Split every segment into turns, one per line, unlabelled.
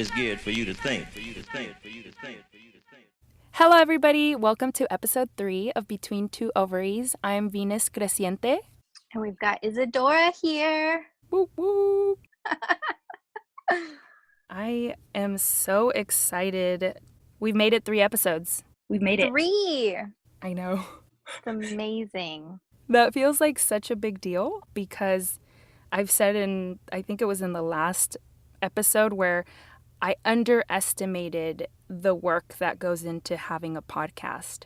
It's geared for you to think.
Hello, everybody. Welcome to episode 3 of Between Two Ovaries. I'm Venus Creciente.
And we've got Isadora here.
Woo woo. I am so excited. We've made it 3 episodes.
We've made it.
3.
I know.
It's amazing.
That feels like such a big deal because I've said I think it was in the last episode where I underestimated the work that goes into having a podcast.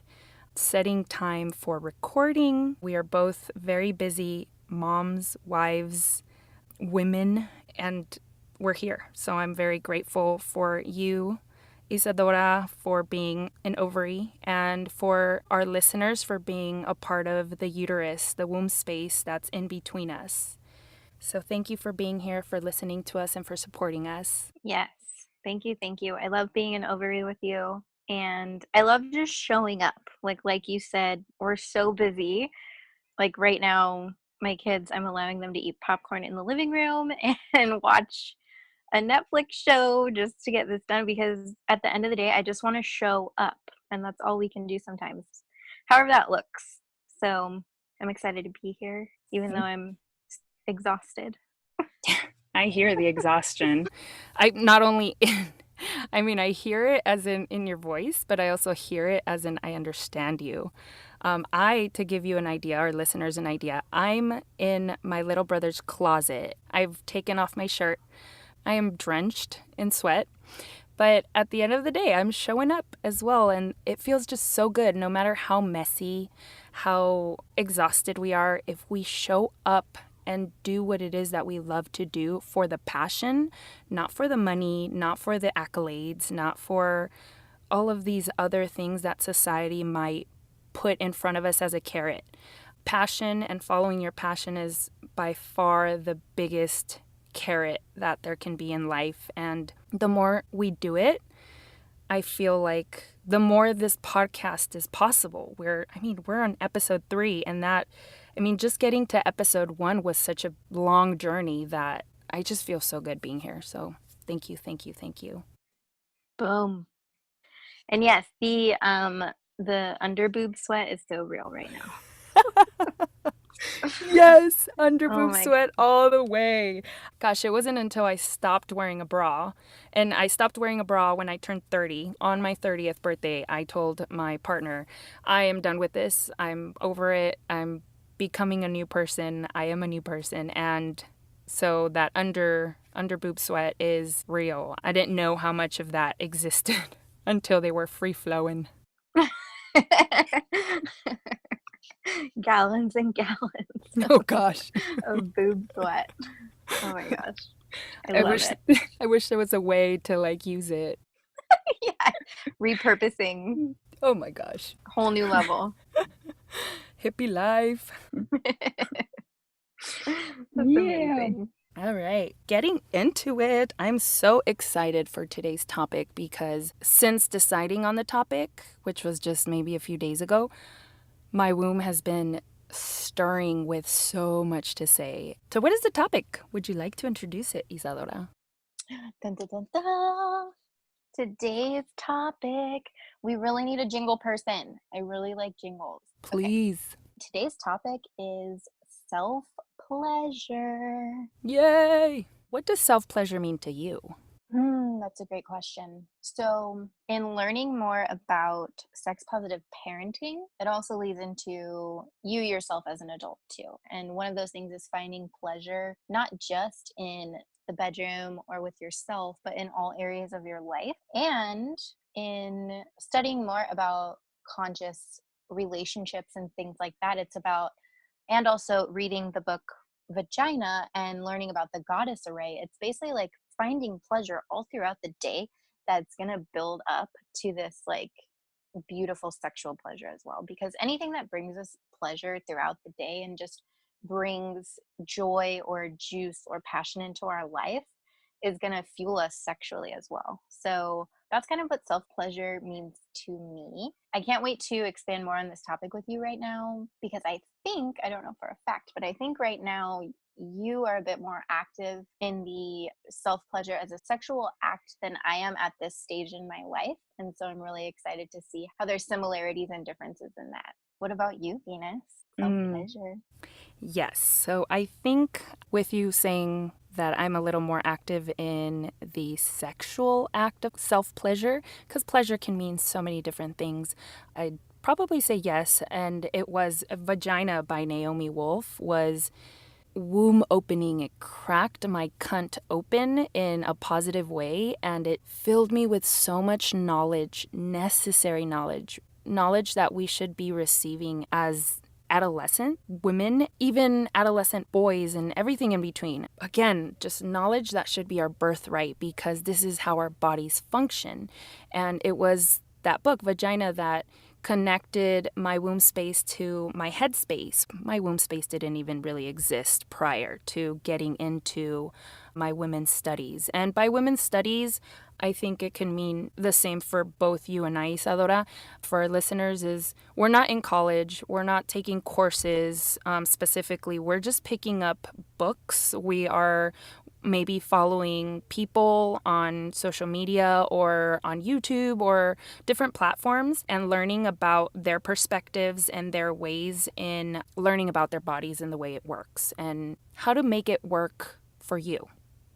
Setting time for recording. We are both very busy moms, wives, women, and we're here. So I'm very grateful for you, Isadora, for being an ovary, and for our listeners for being a part of the uterus, the womb space that's in between us. So thank you for being here, for listening to us, and for supporting us.
Yes. Thank you. I love being an ovary with you. And I love just showing up. Like you said, we're so busy. Like right now, my kids, I'm allowing them to eat popcorn in the living room and watch a Netflix show just to get this done because at the end of the day, I just want to show up. And that's all we can do sometimes, however that looks. So I'm excited to be here, even though I'm exhausted.
I hear the exhaustion.
I hear it as in your voice, but I also hear it as in I understand you. To give you an idea, our listeners an idea, I'm in my little brother's closet. I've taken off my shirt. I am drenched in sweat. But at the end of the day, I'm showing up as well. And it feels just so good, no matter how messy, how exhausted we are, if we show up and do what it is that we love to do for the passion, not for the money, not for the accolades, not for all of these other things that society might put in front of us as a carrot. Passion and following your passion is by far the biggest carrot that there can be in life. And the more we do it, I feel like the more this podcast is possible. We're on episode 3, and just getting to episode 1 was such a long journey that I just feel so good being here. So thank you.
Boom. And yes, the under boob sweat is so real right now.
Yes, under boob
my
sweat all the way. Gosh, it wasn't until I stopped wearing a bra, and I stopped wearing a bra when I turned 30. On my 30th birthday, I told my partner, I am done with this. I'm over it. I'm becoming a new person. I am a new person. And so that under boob sweat is real. I didn't know how much of that existed until they were free flowing.
Gallons and gallons.
Oh gosh.
Of boob sweat. Oh my gosh.
I wish there was a way to use it.
Yeah. Repurposing.
Oh my gosh.
Whole new level.
Hippie life.
That's amazing.
All right, getting into it. I'm so excited for today's topic because since deciding on the topic, which was just maybe a few days ago, my womb has been stirring with so much to say. So what is the topic? Would you like to introduce it, Isadora?
Dun, dun, dun, dun. Today's topic. We really need a jingle person. I really like jingles.
Please.
Okay. Today's topic is self-pleasure.
Yay! What does self-pleasure mean to you?
That's a great question. So in learning more about sex-positive parenting, it also leads into you yourself as an adult too. And one of those things is finding pleasure, not just in the bedroom or with yourself, but in all areas of your life. And in studying more about conscious relationships and things like that, it's about, and also reading the book Vagina and learning about the goddess array. It's basically like finding pleasure all throughout the day that's going to build up to this beautiful sexual pleasure as well, because anything that brings us pleasure throughout the day and just brings joy or juice or passion into our life is going to fuel us sexually as well. So that's kind of what self-pleasure means to me. I can't wait to expand more on this topic with you right now because I don't know for a fact, but I think right now you are a bit more active in the self-pleasure as a sexual act than I am at this stage in my life. And so I'm really excited to see how there's similarities and differences in that. What about you, Venus? Self-pleasure.
Yes. So I think with you saying that I'm a little more active in the sexual act of self pleasure, because pleasure can mean so many different things, I'd probably say yes. And it was Vagina by Naomi Wolf was womb opening. It cracked my cunt open in a positive way, and it filled me with so much knowledge, necessary knowledge that we should be receiving as adolescent women, even adolescent boys, and everything in between. Again, just knowledge that should be our birthright because this is how our bodies function. And it was that book, Vagina, that connected my womb space to my head space. My womb space didn't even really exist prior to getting into my women's studies. And by women's studies, I think it can mean the same for both you and I, Isadora. For our listeners, is we're not in college, we're not taking courses specifically, we're just picking up books. We are maybe following people on social media or on YouTube or different platforms and learning about their perspectives and their ways in learning about their bodies and the way it works and how to make it work for you.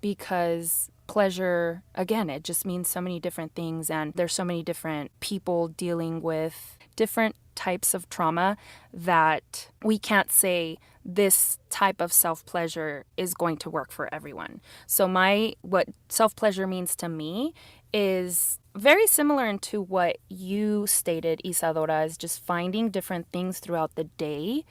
Because pleasure, again, it just means so many different things, and there's so many different people dealing with different types of trauma that we can't say this type of self-pleasure is going to work for everyone. So what self-pleasure means to me is very similar to what you stated, Isadora, is just finding different things throughout the day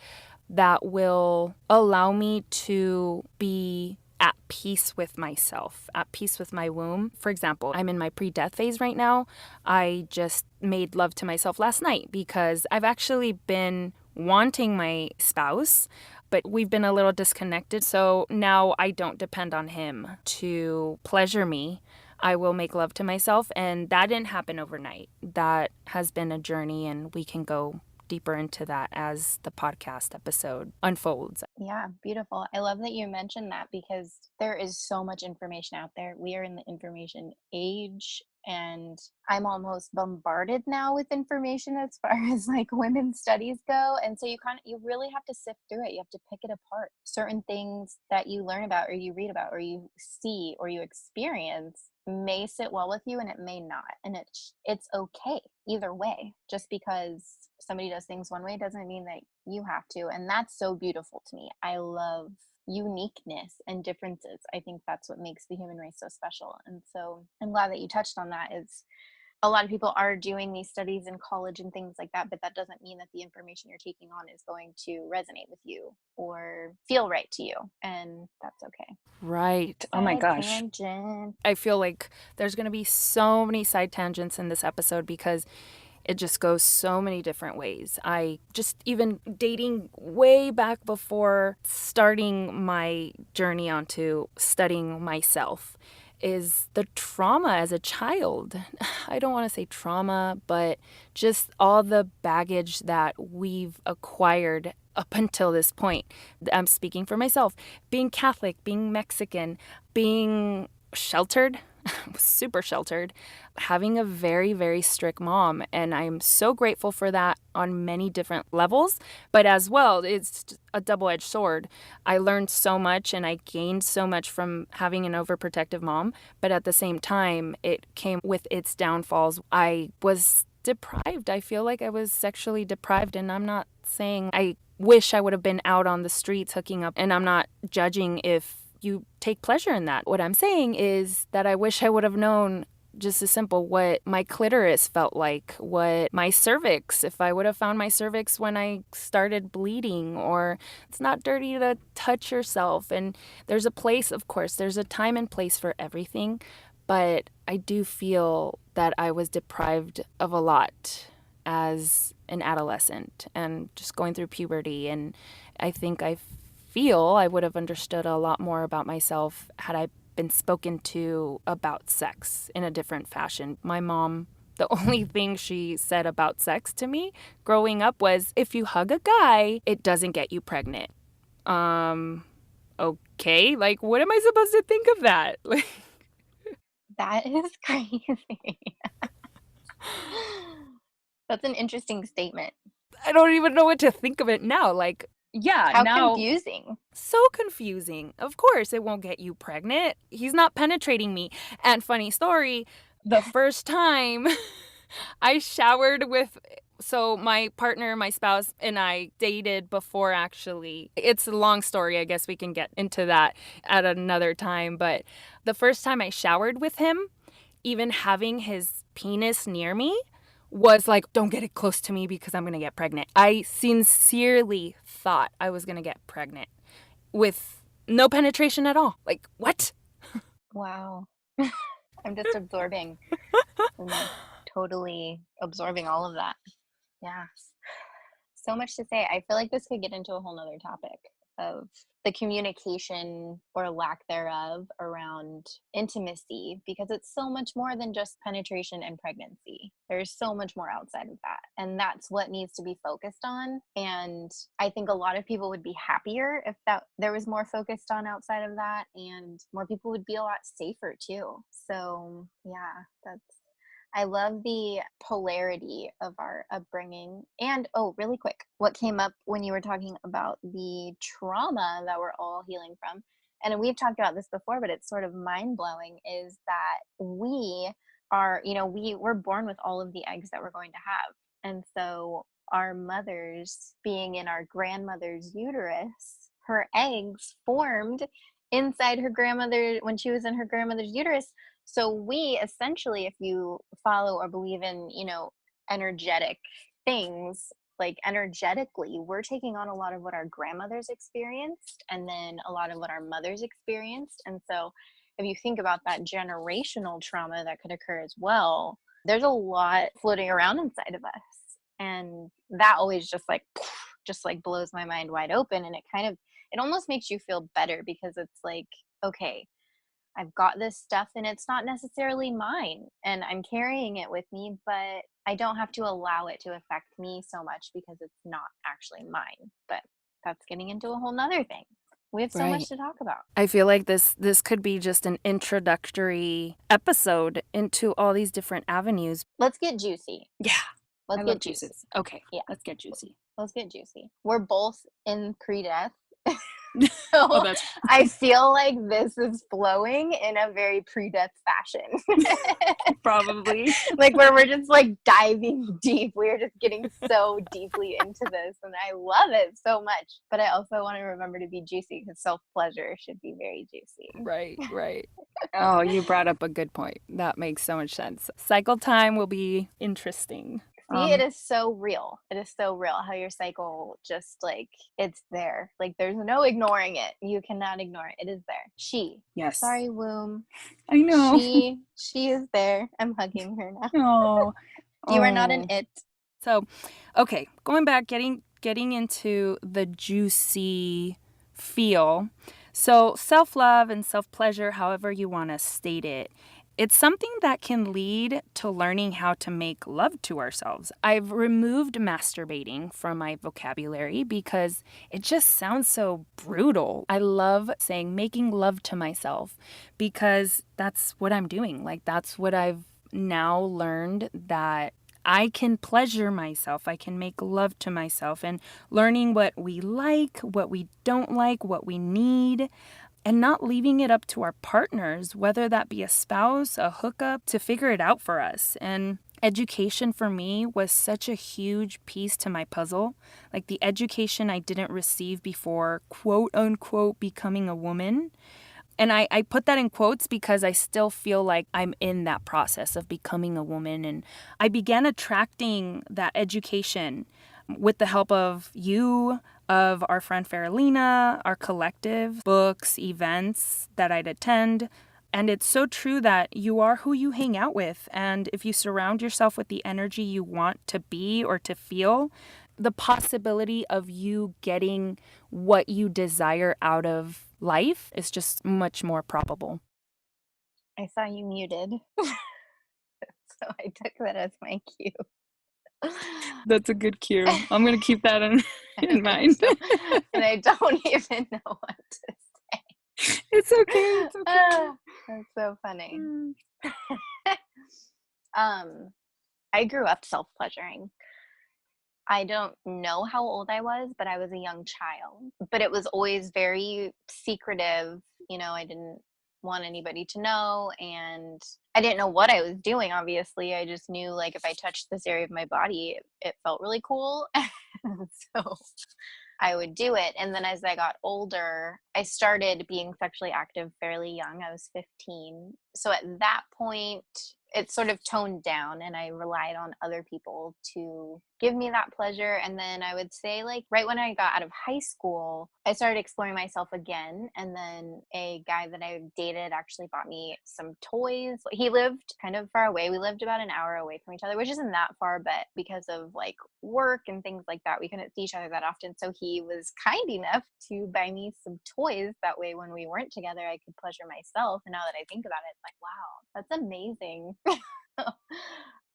that will allow me to be at peace with myself, at peace with my womb. For example, I'm in my pre-death phase right now. I just made love to myself last night because I've actually been wanting my spouse, but we've been a little disconnected. So now I don't depend on him to pleasure me. I will make love to myself, and that didn't happen overnight. That has been a journey, and we can go deeper into that as the podcast episode unfolds.
Yeah, beautiful. I love that you mentioned that because there is so much information out there. We are in the information age, and I'm almost bombarded now with information as far as like women's studies go. And so you really have to sift through it. You have to pick it apart. Certain things that you learn about or you read about or you see or you experience may sit well with you and it may not. And it's okay either way. Just because somebody does things one way doesn't mean that you have to. And that's so beautiful to me. I love uniqueness and differences. I think that's what makes the human race so special. And so I'm glad that you touched on that. Is a lot of people are doing these studies in college and things like that, but that doesn't mean that the information you're taking on is going to resonate with you or feel right to you. And that's okay.
Right. Oh my gosh.
Tangent.
I feel like there's going to be so many side tangents in this episode because it just goes so many different ways. I just even dating way back before starting my journey onto studying myself is the trauma as a child. I don't want to say trauma, but just all the baggage that we've acquired up until this point. I'm speaking for myself. Being Catholic, being Mexican, being sheltered, super sheltered, having a very, very strict mom. And I'm so grateful for that on many different levels. But as well, it's a double-edged sword. I learned so much and I gained so much from having an overprotective mom. But at the same time, it came with its downfalls. I was deprived. I feel like I was sexually deprived. And I'm not saying I wish I would have been out on the streets hooking up. And I'm not judging if you take pleasure in that. What I'm saying is that I wish I would have known just as simple what my clitoris felt like, what my cervix, if I would have found my cervix when I started bleeding, or it's not dirty to touch yourself. And there's a place, of course, there's a time and place for everything, but I do feel that I was deprived of a lot as an adolescent and just going through puberty. And I think I feel I would have understood a lot more about myself had I been spoken to about sex in a different fashion. My mom, the only thing she said about sex to me growing up was, if you hug a guy, it doesn't get you pregnant. okay, like, what am I supposed to think of that? Like,
That is crazy. That's an interesting statement.
I don't even know what to think of it now. Like,
Yeah,
How
now
confusing.
so confusing. Of course, it won't get you pregnant. He's not penetrating me. And funny story, the first time I showered with, so my partner, my spouse, and I dated before actually. It's a long story. I guess we can get into that at another time. But the first time I showered with him, even having his penis near me was like, don't get it close to me because I'm going to get pregnant. I sincerely thought I was going to get pregnant with no penetration at all. Like, what?
Wow. I'm just absorbing. I'm totally absorbing all of that. Yeah. So much to say. I feel like this could get into a whole nother topic of the communication or lack thereof around intimacy, because it's so much more than just penetration and pregnancy. There's so much more outside of that. And that's what needs to be focused on. And I think a lot of people would be happier if that there was more focused on outside of that, and more people would be a lot safer too. So yeah, I love the polarity of our upbringing. And oh, really quick, what came up when you were talking about the trauma that we're all healing from, and we've talked about this before, but it's sort of mind-blowing, is that we are, we're born with all of the eggs that we're going to have. And so our mothers being in our grandmother's uterus, her eggs formed inside her grandmother when she was in her grandmother's uterus. So we essentially, if you follow or believe in, energetic things, like energetically, we're taking on a lot of what our grandmothers experienced and then a lot of what our mothers experienced. And so if you think about that generational trauma that could occur as well, there's a lot floating around inside of us. And that always just like blows my mind wide open. And it almost makes you feel better, because it's like, okay, I've got this stuff and it's not necessarily mine and I'm carrying it with me, but I don't have to allow it to affect me so much because it's not actually mine. But that's getting into a whole nother thing. We have so much to talk about.
I feel like this could be just an introductory episode into all these different avenues.
Let's get juicy.
Yeah.
Let's get juicy.
Okay.
Yeah.
Let's get juicy.
Let's get juicy. We're both in pre-death.
Oh,
So
that's
I feel like this is flowing in a very pre-death fashion.
probably.
Like where we're just like diving deep. We're just getting so deeply into this, and I love it so much. But I also want to remember to be juicy, because self-pleasure should be very juicy.
Right. Oh, you brought up a good point. That makes so much sense. Cycle time will be interesting.
See, it is so real. It is so real how your cycle just like, it's there. Like there's no ignoring it. You cannot ignore it. It is there.
Yes.
Sorry, womb.
I know.
She is there. I'm hugging her now.
Oh.
You are not an it.
So, okay, going back, getting into the juicy feel. So, self-love and self-pleasure, however you want to state it, it's something that can lead to learning how to make love to ourselves. I've removed masturbating from my vocabulary because it just sounds so brutal. I love saying making love to myself, because that's what I'm doing. Like, that's what I've now learned, that I can pleasure myself. I can make love to myself, and learning what we like, what we don't like, what we need, and not leaving it up to our partners, whether that be a spouse, a hookup, to figure it out for us. And education for me was such a huge piece to my puzzle. Like the education I didn't receive before, quote unquote, becoming a woman. And I put that in quotes because I still feel like I'm in that process of becoming a woman. And I began attracting that education with the help of you, of our friend Faralina, our collective, books, events that I'd attend. And it's so true that you are who you hang out with. And if you surround yourself with the energy you want to be or to feel, the possibility of you getting what you desire out of life is just much more probable.
I saw you muted. So I took that as my cue.
That's a good cue. I'm going to keep that in mind.
And I don't even know what to say.
It's okay. It's okay.
That's so funny.
Mm.
I grew up self-pleasuring. I don't know how old I was, but I was a young child. But it was always very secretive. I didn't want anybody to know, and I didn't know what I was doing, obviously. I just knew, like, if I touched this area of my body, it felt really cool. So I would do it. And then as I got older, I started being sexually active fairly young. I was 15. So at that point, it sort of toned down, and I relied on other people to give me that pleasure. And then I would say, like, right when I got out of high school, I started exploring myself again. And then a guy that I dated actually bought me some toys. He lived kind of far away. We lived about an hour away from each other, which isn't that far, but because of like work and things like that, we couldn't see each other that often. So he was kind enough to buy me some toys. That way, when we weren't together, I could pleasure myself. And now that I think about it, it's like, wow, that's amazing.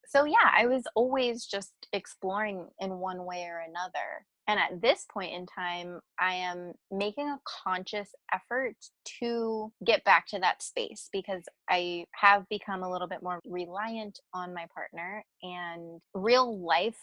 So yeah, I was always just exploring in one way or another. And at this point in time, I am making a conscious effort to get back to that space because I have become a little bit more reliant on my partner, and real life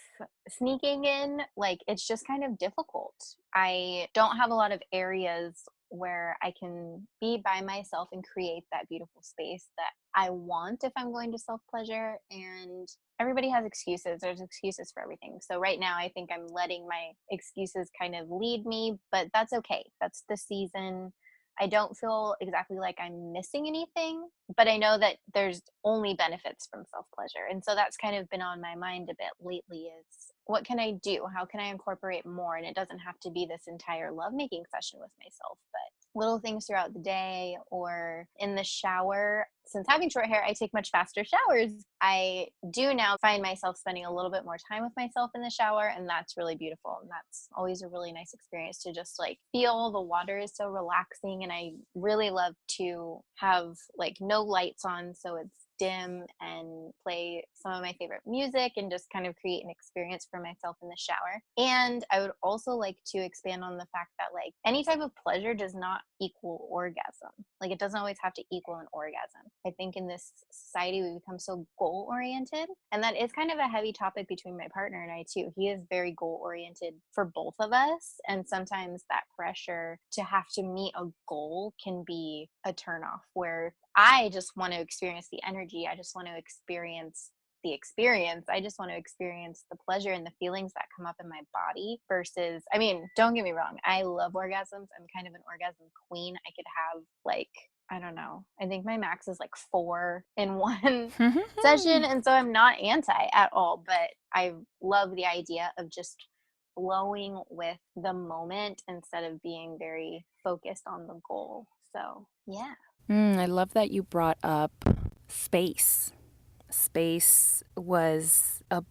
sneaking in, like, it's just kind of difficult. I don't have a lot of areas where I can be by myself and create that beautiful space that I want if I'm going to self pleasure. And everybody has excuses. There's excuses for everything. So right now, I think I'm letting my excuses kind of lead me, but that's okay. That's the season. I don't feel exactly like I'm missing anything, but I know that there's only benefits from self pleasure. And so that's kind of been on my mind a bit lately is what can I do? How can I incorporate more? And it doesn't have to be this entire lovemaking session with myself, but little things throughout the day or in the shower. Since having short hair, I take much faster showers. I do now find myself spending a little bit more time with myself in the shower, and that's really beautiful. And that's always a really nice experience to just like feel the water is so relaxing. And I really love to have like no lights on, so it's dim, and play some of my favorite music and just kind of create an experience for myself in the shower. And I would also like to expand on the fact that like any type of pleasure does not equal orgasm. Like it doesn't always have to equal an orgasm. I think in this society we become so goal oriented, and that is kind of a heavy topic between my partner and I too. He is very goal oriented for both of us, and sometimes that pressure to have to meet a goal can be a turnoff where I just want to experience the energy. I just want to experience the experience. I just want to experience the pleasure and the feelings that come up in my body versus, I mean, don't get me wrong. I love orgasms. I'm kind of an orgasm queen. I could have like, I don't know. I think my max is like 4 in one session. And so I'm not anti at all, but I love the idea of just flowing with the moment instead of being very focused on the goal. So, yeah.
I love that you brought up space. Space was a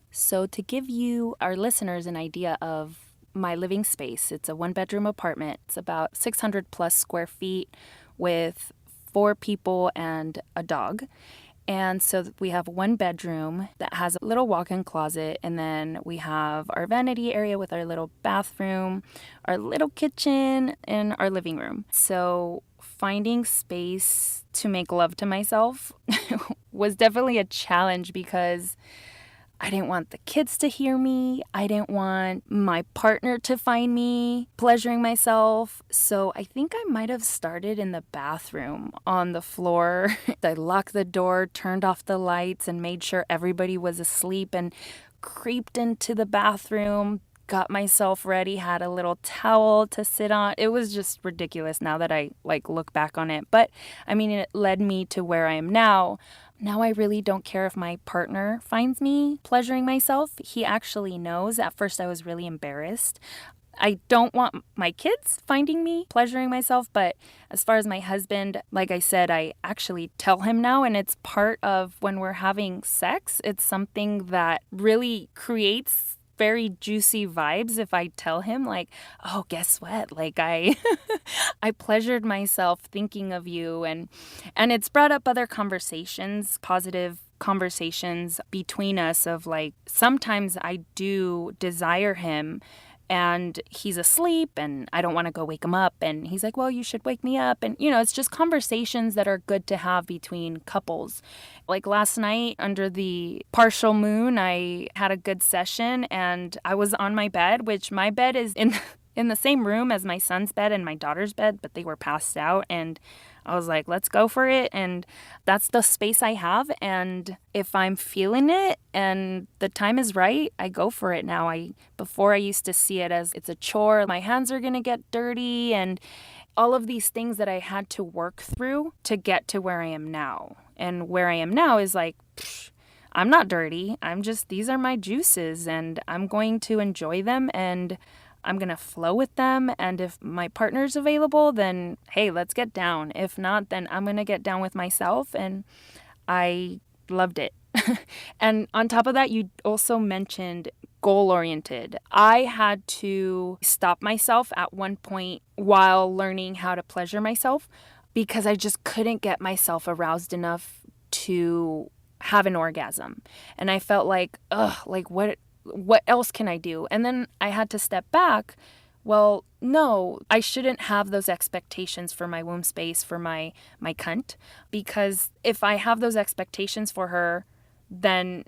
so to give you, our listeners, an idea of my living space, it's a 1-bedroom apartment. It's about 600 plus square feet with 4 people and a dog. And so we have 1 bedroom that has a little walk-in closet, and then we have our vanity area with our little bathroom, our little kitchen, and our living room. So finding space to make love to myself was definitely a challenge because I didn't want the kids to hear me. I didn't want my partner to find me pleasuring myself. So I think I might have started in the bathroom on the floor. I locked the door, turned off the lights, and made sure everybody was asleep and creeped into the bathroom, got myself ready, had a little towel to sit on. It was just ridiculous now that I look back on it. But I mean, it led me to where I am now. Now I really don't care if my partner finds me pleasuring myself. He actually knows. At first I was really embarrassed. I don't want my kids finding me pleasuring myself, but as far as my husband, like I said, I actually tell him now, and it's part of when we're having sex. It's something that really creates very juicy vibes if I tell him like, oh, guess what? Like I I pleasured myself thinking of you, and it's brought up other conversations, positive conversations between us of like sometimes I do desire him, and he's asleep and I don't want to go wake him up. And he's like, well, you should wake me up. And, it's just conversations that are good to have between couples. Like last night under the partial moon, I had a good session and I was on my bed, which my bed is in the same room as my son's bed and my daughter's bed, but they were passed out. And I was like, let's go for it. And that's the space I have. And if I'm feeling it and the time is right, I go for it now. Before I used to see it as it's a chore. My hands are going to get dirty and all of these things that I had to work through to get to where I am now. And where I am now is like, I'm not dirty. These are my juices and I'm going to enjoy them and I'm going to flow with them. And if my partner's available, then hey, let's get down. If not, then I'm going to get down with myself. And I loved it. And on top of that, you also mentioned goal-oriented. I had to stop myself at one point while learning how to pleasure myself because I just couldn't get myself aroused enough to have an orgasm. And I felt like, what else can I do? And then I had to step back. Well, no, I shouldn't have those expectations for my womb space, for my cunt, because if I have those expectations for her, then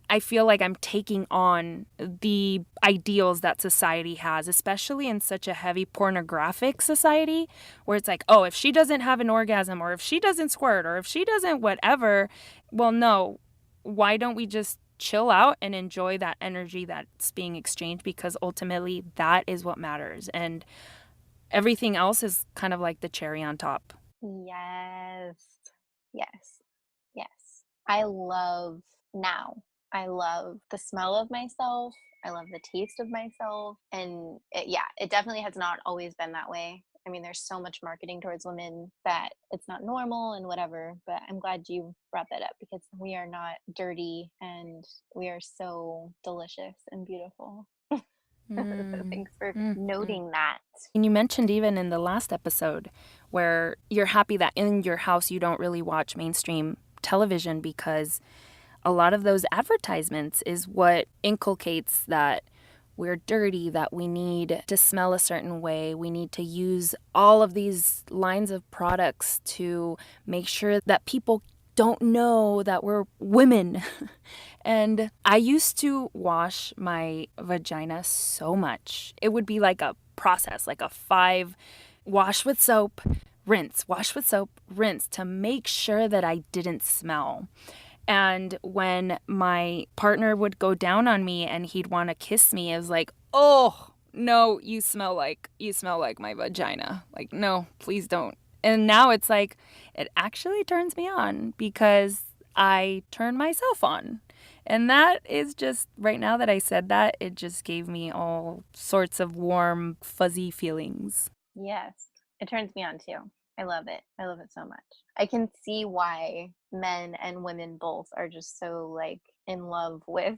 I feel like I'm taking on the ideals that society has, especially in such a heavy pornographic society where it's like, oh, if she doesn't have an orgasm or if she doesn't squirt or if she doesn't whatever, well, no, why don't we just chill out and enjoy that energy that's being exchanged, because ultimately that is what matters and everything else is kind of like the cherry on top.
Yes. Yes. Yes. I love now. I love the smell of myself. I love the taste of myself. And it definitely has not always been that way. I mean, there's so much marketing towards women that it's not normal and whatever, but I'm glad you brought that up because we are not dirty and we are so delicious and beautiful. Thanks for noting that.
And you mentioned even in the last episode where you're happy that in your house you don't really watch mainstream television because a lot of those advertisements is what inculcates that we're dirty, that we need to smell a certain way. We need to use all of these lines of products to make sure that people don't know that we're women. And I used to wash my vagina so much. It would be like a process, like a 5 wash with soap, rinse, wash with soap, rinse to make sure that I didn't smell. And when my partner would go down on me and he'd want to kiss me, it was like, oh, no, you smell like my vagina. Like, no, please don't. And now it's like, it actually turns me on because I turn myself on. And that is just, right now that I said that, it just gave me all sorts of warm, fuzzy feelings.
Yes, it turns me on too. I love it. I love it so much. I can see why men and women both are just so like in love with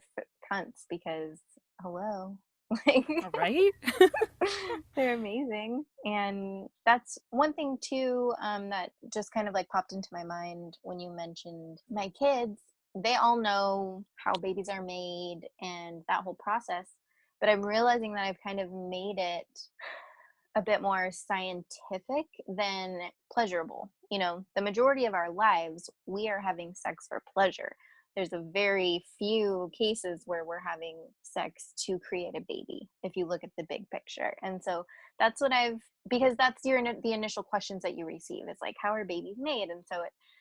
cunts because hello. Like
Right?
they're amazing. And that's one thing too that just kind of like popped into my mind when you mentioned my kids. They all know how babies are made and that whole process. But I'm realizing that I've kind of made it a bit more scientific than pleasurable. You know, the majority of our lives, we are having sex for pleasure. There's a very few cases where we're having sex to create a baby, if you look at the big picture. And so that's what because that's the initial questions that you receive. It's like, how are babies made? And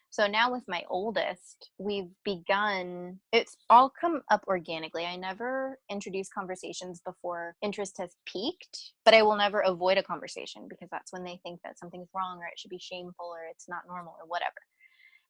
so now with my oldest, we've begun, it's all come up organically. I never introduce conversations before interest has peaked, but I will never avoid a conversation because that's when they think that something's wrong or it should be shameful or it's not normal or whatever.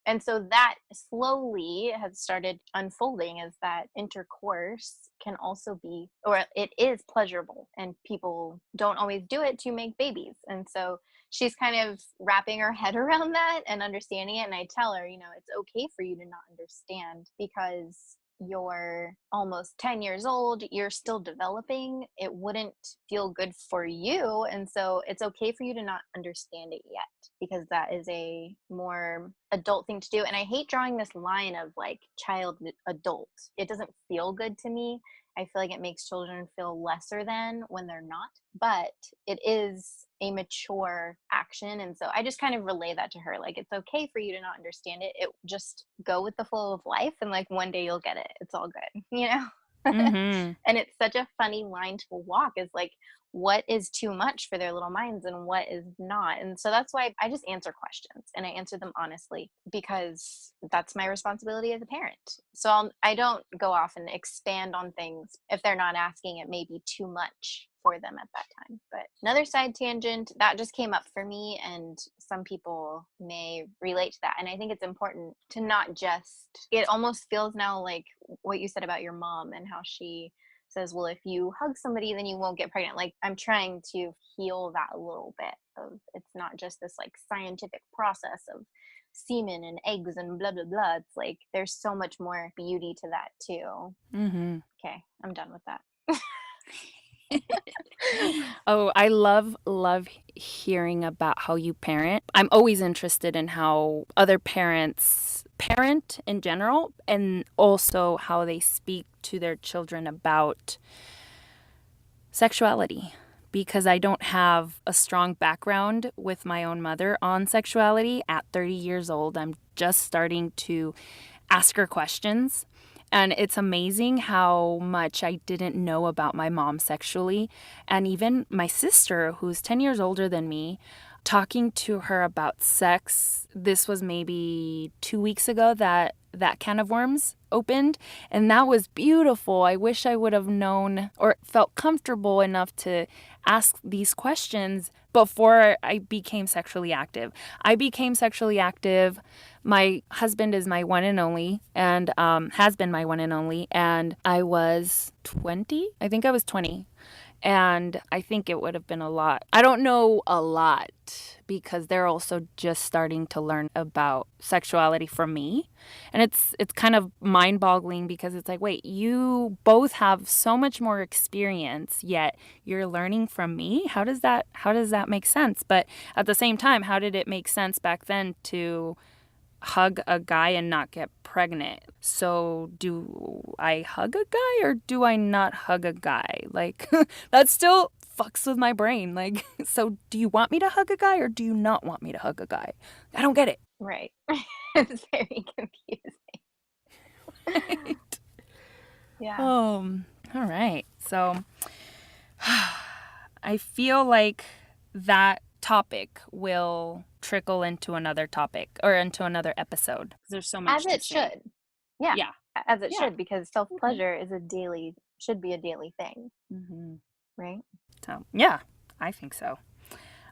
And so that slowly has started unfolding as that intercourse can also be, or it is pleasurable, and people don't always do it to make babies. And so she's kind of wrapping her head around that and understanding it. And I tell her, it's okay for you to not understand because you're almost 10 years old, you're still developing, it wouldn't feel good for you. And so it's okay for you to not understand it yet because that is a more adult thing to do. And I hate drawing this line of like child adult. It doesn't feel good to me. I feel like it makes children feel lesser than when they're not, but it is a mature action. And so I just kind of relay that to her. Like, it's okay for you to not understand it. It just go with the flow of life. And like one day you'll get it. It's all good, you know?
Mm-hmm.
And it's such a funny line to walk, is like, what is too much for their little minds and what is not. And so that's why I just answer questions, and I answer them honestly, because that's my responsibility as a parent. So I don't go off and expand on things if they're not asking. It may be too much for them at that time. But another side tangent that just came up for me, and some people may relate to that. And I think it's important to not just, it almost feels now like what you said about your mom and how she says, well, if you hug somebody, then you won't get pregnant. Like, I'm trying to heal that a little bit of, it's not just this like scientific process of semen and eggs and blah, blah, blah. It's like, there's so much more beauty to that too.
Mm-hmm.
Okay, I'm done with that.
Oh, I love hearing about how you parent. I'm always interested in how other parents parent in general, and also how they speak to their children about sexuality, because I don't have a strong background with my own mother on sexuality. At 30 years old, I'm just starting to ask her questions. And it's amazing how much I didn't know about my mom sexually. And even my sister, who's 10 years older than me, talking to her about sex, this was maybe 2 weeks ago that can of worms opened, and that was beautiful. I wish I would have known or felt comfortable enough to ask these questions before I became sexually active. I became sexually active. My husband is my one and only, and has been my one and only, and I was 20. I think I was 20. And I think it would have been a lot. I don't know a lot, because they're also just starting to learn about sexuality from me. And it's kind of mind-boggling, because it's like, wait, you both have so much more experience, yet you're learning from me? How does that make sense? But at the same time, how did it make sense back then to hug a guy and not get pregnant? So do I hug a guy or do I not hug a guy? Like, that still fucks with my brain. Like, so do you want me to hug a guy or do you not want me to hug a guy? I don't get it.
Right. It's very confusing.
Right.
Yeah.
All right. So I feel like that topic will trickle into another topic or into another episode. There's so much
As
to
it
say.
should. Yeah.
Yeah.
As it
Yeah.
should, because self-pleasure is should be a daily thing,
Mm-hmm.
right?
So, yeah, I think so.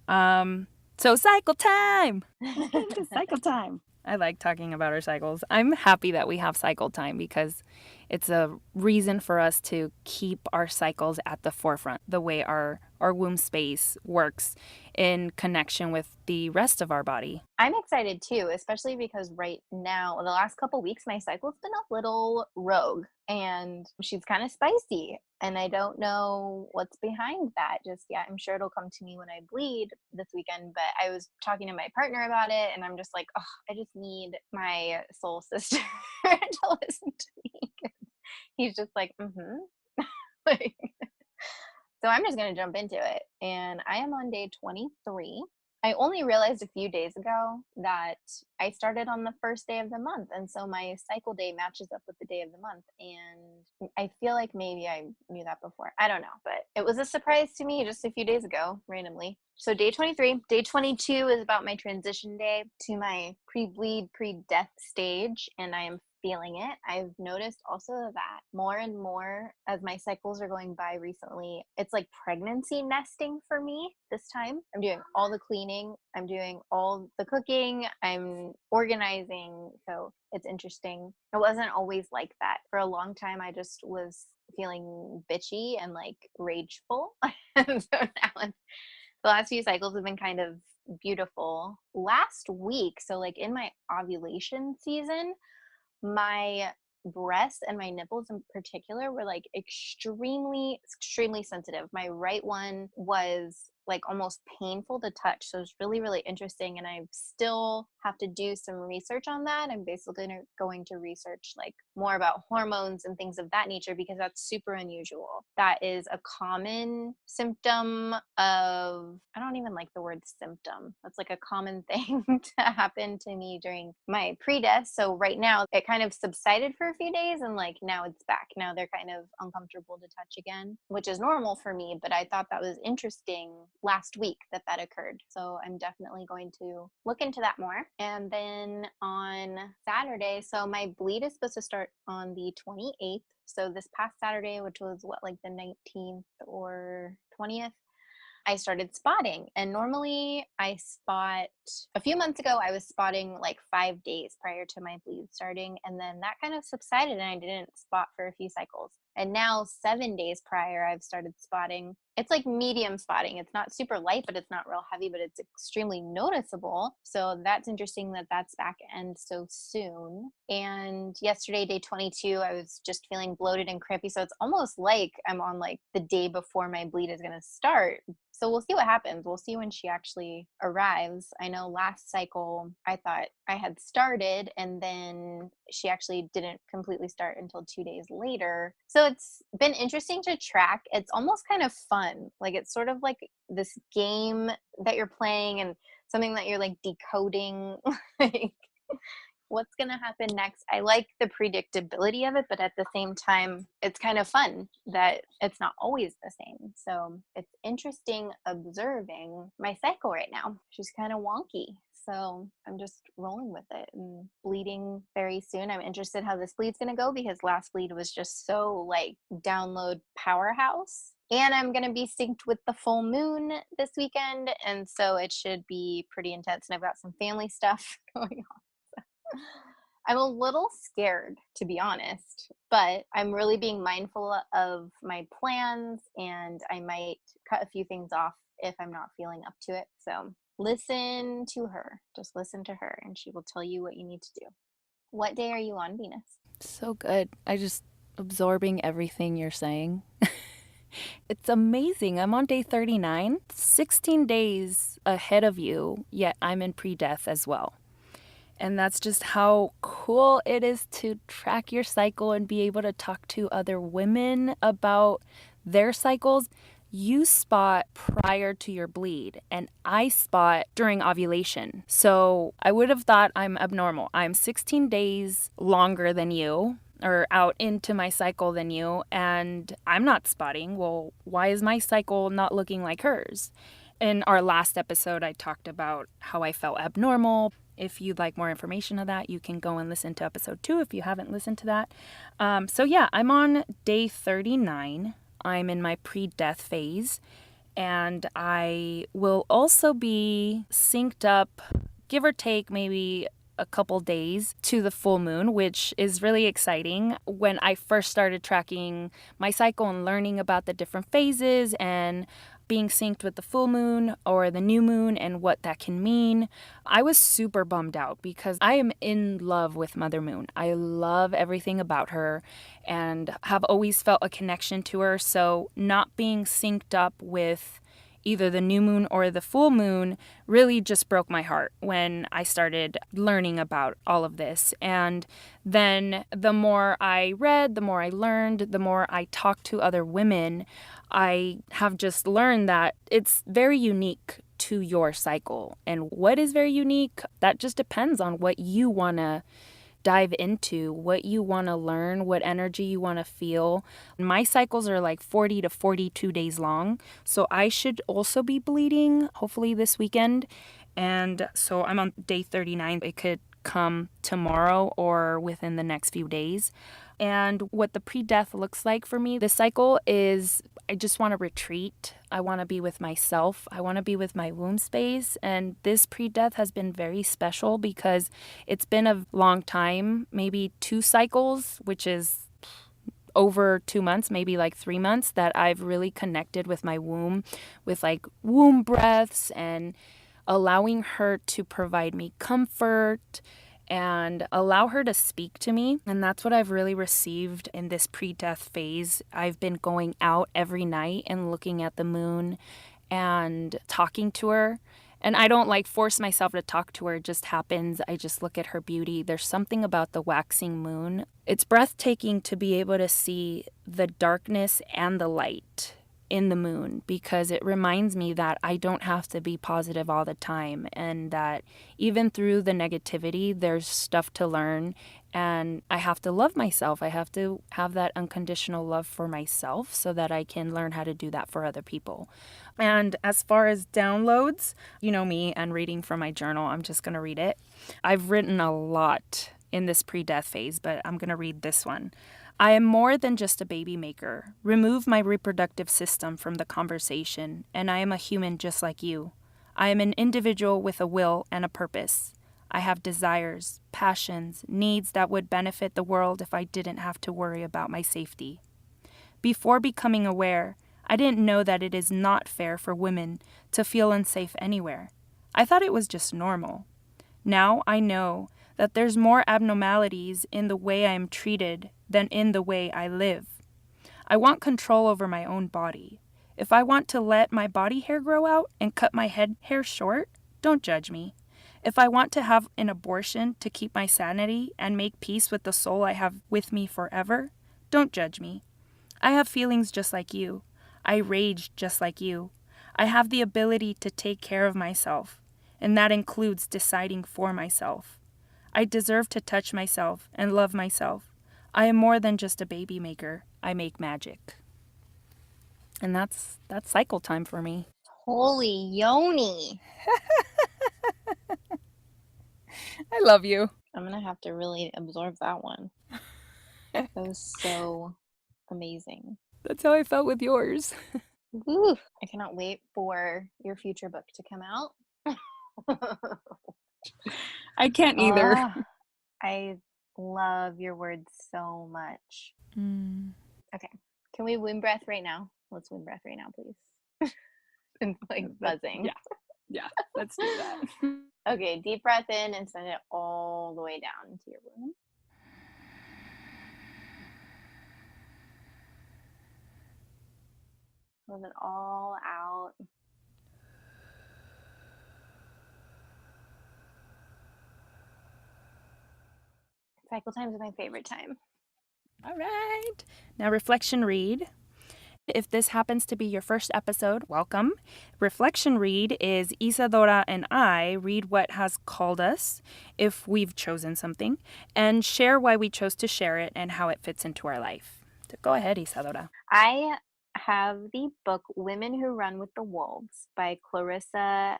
So cycle time. Let's get into cycle time. I like talking about our cycles. I'm happy that we have cycle time, because it's a reason for us to keep our cycles at the forefront, the way our womb space works in connection with the rest of our body.
I'm excited too, especially because right now, the last couple weeks, my cycle's been a little rogue and she's kind of spicy. And I don't know what's behind that just yet. I'm sure it'll come to me when I bleed this weekend. But I was talking to my partner about it, and I'm just like, oh, I just need my soul sister to listen to me. He's just like, like, so I'm just going to jump into it. And I am on day 23. I only realized a few days ago that I started on the first day of the month. And so my cycle day matches up with the day of the month. And I feel like maybe I knew that before. I don't know. But it was a surprise to me just a few days ago, randomly. So day 23. Day 22 is about my transition day to my pre-bleed, pre-death stage. And I am feeling it. I've noticed also that more and more as my cycles are going by recently, it's like pregnancy nesting for me this time. I'm doing all the cleaning, I'm doing all the cooking, I'm organizing. So it's interesting. It wasn't always like that. For a long time, I just was feeling bitchy and like rageful. And so now the last few cycles have been kind of beautiful. Last week, so like in my ovulation season, my breasts and my nipples in particular were like extremely sensitive. My right one was like almost painful to touch. So it's really, really interesting. And I still have to do some research on that. I'm basically going to research like more about hormones and things of that nature, because that's super unusual. That is a common symptom of, I don't even like the word symptom. That's like a common thing to happen to me during my pre-death. So right now it kind of subsided for a few days, and like now it's back. Now they're kind of uncomfortable to touch again, which is normal for me, but I thought that was interesting last week that occurred. So I'm definitely going to look into that more. And then on Saturday, so my bleed is supposed to start on the 28th. So this past Saturday, which was what, like the 19th or 20th, I started spotting. And normally I spot, a few months ago, I was spotting like 5 days prior to my bleed starting. And then that kind of subsided and I didn't spot for a few cycles. And now 7 days prior, I've started spotting. It's like medium spotting. It's not super light, but it's not real heavy, but it's extremely noticeable. So that's interesting that that's back end so soon. And yesterday, day 22, I was just feeling bloated and crampy. So it's almost like I'm on like the day before my bleed is going to start. So we'll see what happens. We'll see when she actually arrives. I know last cycle, I thought I had started and then she actually didn't completely start until 2 days later. So it's been interesting to track. It's almost kind of fun. Like it's sort of like this game that you're playing and something that you're like decoding. Like, what's going to happen next? I like the predictability of it, but at the same time, it's kind of fun that it's not always the same. So it's interesting observing my cycle right now. She's kind of wonky. So I'm just rolling with it and bleeding very soon. I'm interested how this bleed's going to go, because last bleed was just so like download powerhouse. And I'm going to be synced with the full moon this weekend. And so it should be pretty intense. And I've got some family stuff going on. I'm a little scared, to be honest, but I'm really being mindful of my plans, and I might cut a few things off if I'm not feeling up to it. So listen to her. Just listen to her, and she will tell you what you need to do. What day are you on, Venus?
So good. I just absorbing everything you're saying. It's amazing. I'm on day 39, 16 days ahead of you, yet I'm in pre-death as well. And that's just how cool it is to track your cycle and be able to talk to other women about their cycles. You spot prior to your bleed, and I spot during ovulation. So I would have thought I'm abnormal. I'm 16 days longer than you, or out into my cycle than you, and I'm not spotting. Well, why is my cycle not looking like hers? In our last episode, I talked about how I felt abnormal. If you'd like more information on that, you can go and listen to episode 2 if you haven't listened to that. So yeah, I'm on day 39. I'm in my pre-death phase, and I will also be synced up, give or take maybe a couple days to the full moon, which is really exciting. When I first started tracking my cycle and learning about the different phases and being synced with the full moon or the new moon and what that can mean, I was super bummed out because I am in love with Mother Moon. I love everything about her and have always felt a connection to her. So not being synced up with either the new moon or the full moon really just broke my heart when I started learning about all of this. And then the more I read, the more I learned, the more I talked to other women, I have just learned that it's very unique to your cycle. And what is very unique, that just depends on what you want to dive into, what you want to learn, what energy you want to feel. My cycles are like 40 to 42 days long, so I should also be bleeding hopefully this weekend. And so I'm on day 39. It could come tomorrow or within the next few days. And what the pre-death looks like for me, the cycle is I just want to retreat. I want to be with myself. I want to be with my womb space. And this pre-death has been very special because it's been a long time, maybe 2 cycles, which is over 2 months, maybe like 3 months, that I've really connected with my womb, with like womb breaths and allowing her to provide me comfort and allow her to speak to me. And that's what I've really received in this pre-death phase. I've been going out every night and looking at the moon and talking to her. And I don't like force myself to talk to her. It just happens. I just look at her beauty. There's something about the waxing moon. It's breathtaking to be able to see the darkness and the light in the moon, because it reminds me that I don't have to be positive all the time, and that even through the negativity, there's stuff to learn, and I have to love myself. I have to have that unconditional love for myself so that I can learn how to do that for other people. And as far as downloads, you know me and reading from my journal, I'm just going to read it. I've written a lot in this pre-death phase, but I'm going to read this one. I am more than just a baby maker. Remove my reproductive system from the conversation, and I am a human just like you. I am an individual with a will and a purpose. I have desires, passions, needs that would benefit the world if I didn't have to worry about my safety. Before becoming aware, I didn't know that it is not fair for women to feel unsafe anywhere. I thought it was just normal. Now I know that there's more abnormalities in the way I am treated than in the way I live. I want control over my own body. If I want to let my body hair grow out and cut my head hair short, don't judge me. If I want to have an abortion to keep my sanity and make peace with the soul I have with me forever, don't judge me. I have feelings just like you. I rage just like you. I have the ability to take care of myself, and that includes deciding for myself. I deserve to touch myself and love myself. I am more than just a baby maker. I make magic. And that's cycle time for me.
Holy yoni.
I love you.
I'm going to have to really absorb that one. That was so amazing.
That's how I felt with yours.
Woo. I cannot wait for your future book to come out.
I can't either.
I love your words so much. Okay. Can we wind breath right now? Let's wind breath right now, please. It's like buzzing.
Yeah, let's do that.
Okay, deep breath in and send it all the way down into your womb. Let it all out. Cycle time is my favorite time.
All right. Now, reflection read. If this happens to be your first episode, welcome. Reflection read is Isadora and I read what has called us, if we've chosen something, and share why we chose to share it and how it fits into our life. So go ahead, Isadora.
I have the book Women Who Run with the Wolves by Clarissa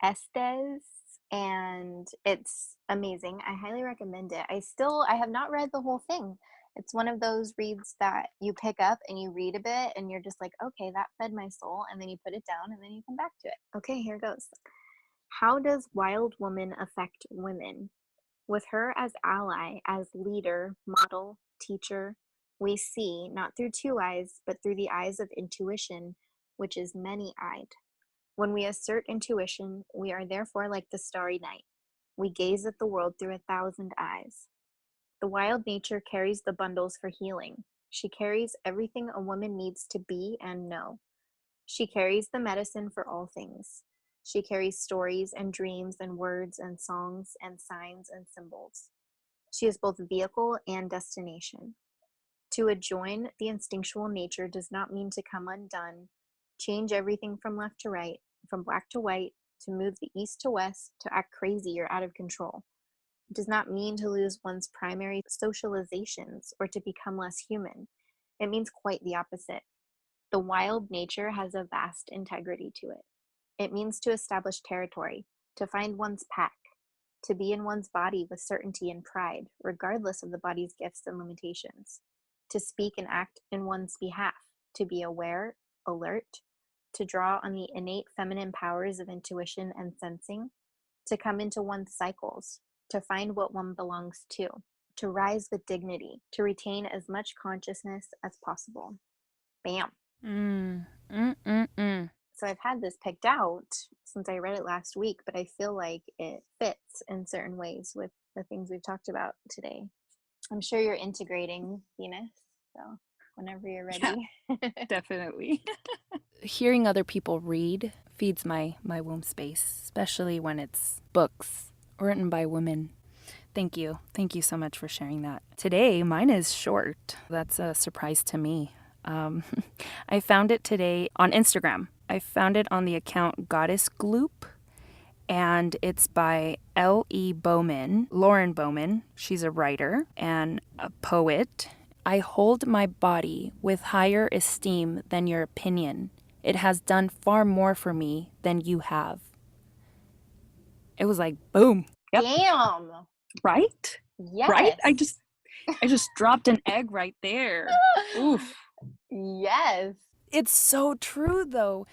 Estés, and it's amazing. I highly recommend it. I have not read the whole thing. It's one of those reads that you pick up and you read a bit and you're just like, okay, that fed my soul, and then you put it down and then you come back to it. Okay, here goes. How does Wild Woman affect women? With her as ally, as leader, model, teacher, we see, not through two eyes, but through the eyes of intuition, which is many-eyed. When we assert intuition, we are therefore like the starry night. We gaze at the world through 1,000 eyes. The wild nature carries the bundles for healing. She carries everything a woman needs to be and know. She carries the medicine for all things. She carries stories and dreams and words and songs and signs and symbols. She is both vehicle and destination. To adjoin the instinctual nature does not mean to come undone, change everything from left to right, from black to white, to move the east to west, to act crazy or out of control. It does not mean to lose one's primary socializations or to become less human. It means quite the opposite. The wild nature has a vast integrity to it. It means to establish territory, to find one's pack, to be in one's body with certainty and pride, regardless of the body's gifts and limitations, to speak and act in one's behalf, to be aware, alert, to draw on the innate feminine powers of intuition and sensing, to come into one's cycles, to find what one belongs to rise with dignity, to retain as much consciousness as possible. Bam. So I've had this picked out since I read it last week, but I feel like it fits in certain ways with the things we've talked about today. I'm sure you're integrating, Venus. So whenever you're
Yeah,
ready.
definitely. Hearing other people read feeds my womb space, especially when it's books written by women. Thank you. Thank you so much for sharing that. Today, mine is short. That's a surprise to me. Um, I found it today on Instagram. I found it on the account Goddess Gloop, and it's by L.E. Bowman, Lauren Bowman. She's a writer and a poet. I hold my body with higher esteem than your opinion. It has done far more for me than you have. It was like, boom. Yep.
Damn.
Right? Right?
Yes.
I just dropped an egg right there. Oof.
Yes.
It's so true though.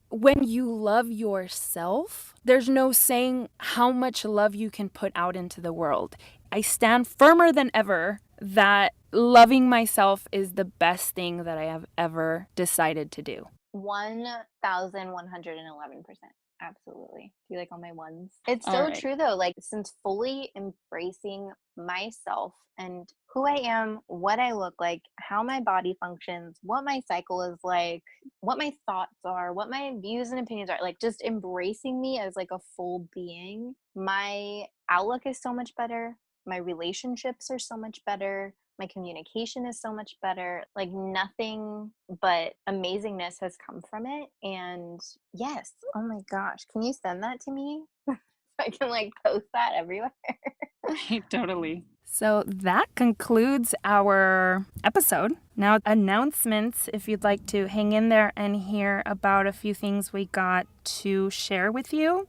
When you love yourself, there's no saying how much love you can put out into the world. I stand firmer than ever that loving myself is the best thing that I have ever decided to do.
1,111%. Absolutely. Do you like all my ones? It's
All
so
right.
true though. Like, since fully embracing myself and who I am, what I look like, how my body functions, what my cycle is like, what my thoughts are, what my views and opinions are, like just embracing me as like a full being, my outlook is so much better. My relationships are so much better. My communication is so much better. Like, nothing but amazingness has come from it. And yes, oh my gosh, can you send that to me? So I can like post that everywhere.
Totally. So that concludes our episode. Now, announcements, if you'd like to hang in there and hear about a few things we got to share with you.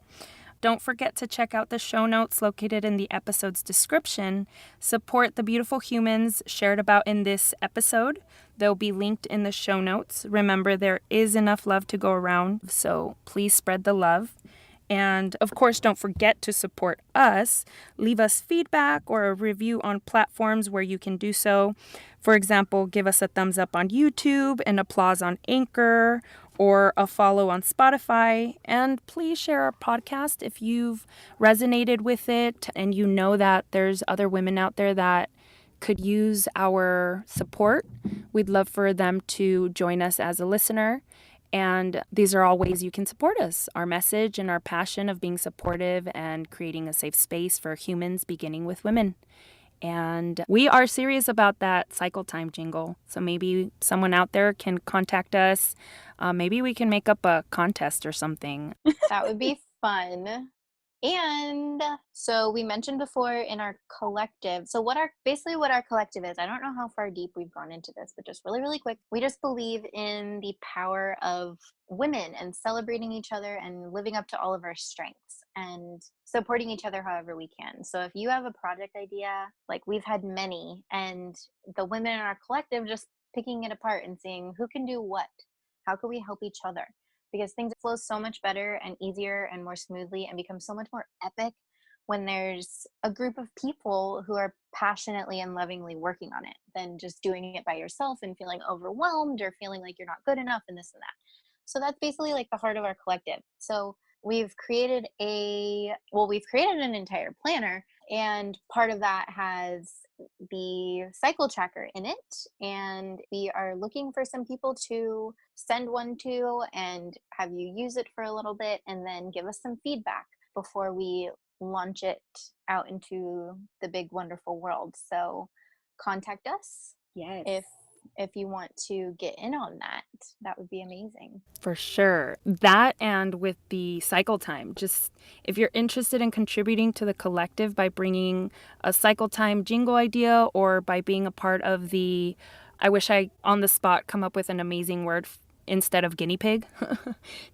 Don't forget to check out the show notes located in the episode's description. Support the beautiful humans shared about in this episode. They'll be linked in the show notes. Remember, there is enough love to go around, so please spread the love. And of course, don't forget to support us. Leave us feedback or a review on platforms where you can do so. For example, give us a thumbs up on YouTube, an applause on Anchor, or a follow on Spotify. And please share our podcast if you've resonated with it and you know that there's other women out there that could use our support. We'd love for them to join us as a listener. And these are all ways you can support us. Our message and our passion of being supportive and creating a safe space for humans, beginning with women. And we are serious about that cycle time jingle. So maybe someone out there can contact us. Maybe we can make up a contest or something.
That would be fun. And so we mentioned before in our collective, so what our collective is, I don't know how far deep we've gone into this, but just really, really quick, we just believe in the power of women and celebrating each other and living up to all of our strengths and supporting each other however we can. So if you have a project idea, like we've had many, and the women in our collective just picking it apart and seeing who can do what, how can we help each other? Because things flow so much better and easier and more smoothly and become so much more epic when there's a group of people who are passionately and lovingly working on it than just doing it by yourself and feeling overwhelmed or feeling like you're not good enough and this and that. So that's basically like the heart of our collective. So we've created an entire planner, and part of that has the cycle tracker in it, and we are looking for some people to send one to and have you use it for a little bit and then give us some feedback before we launch it out into the big wonderful world. So contact us.
Yes.
If you want to get in on that, that would be amazing.
For sure. That, and with the cycle time, just if you're interested in contributing to the collective by bringing a cycle time jingle idea or by being a part of the, I wish I on the spot come up with an amazing word instead of guinea pig,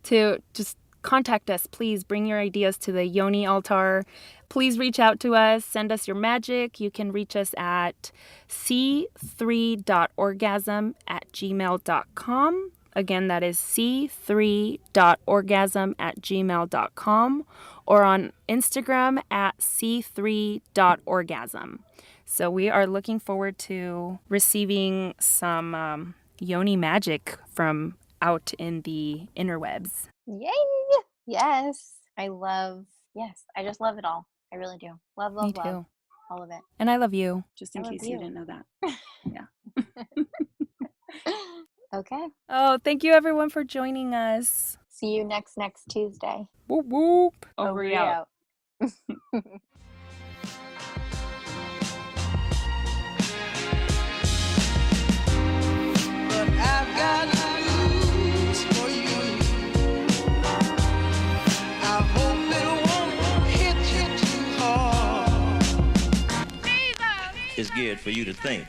to just contact us. Please bring your ideas to the Yoni altar. Please reach out to us. Send us your magic. You can reach us at c3.orgasm@gmail.com. Again, that is c3.orgasm@gmail.com, or on Instagram at c3.orgasm. So we are looking forward to receiving some Yoni magic from out in the interwebs.
Yay! Yes. I just love it all. I really do. Love,
Me
love, love.
too.
All of it.
And I love you, just in
I love
case you
you.
didn't know that. Yeah.
Okay.
Oh, thank you everyone for joining us.
See you next Tuesday.
Whoop whoop.
Over out.
But I've got news for you. I hope it won't hit you too hard. It's good for you to think.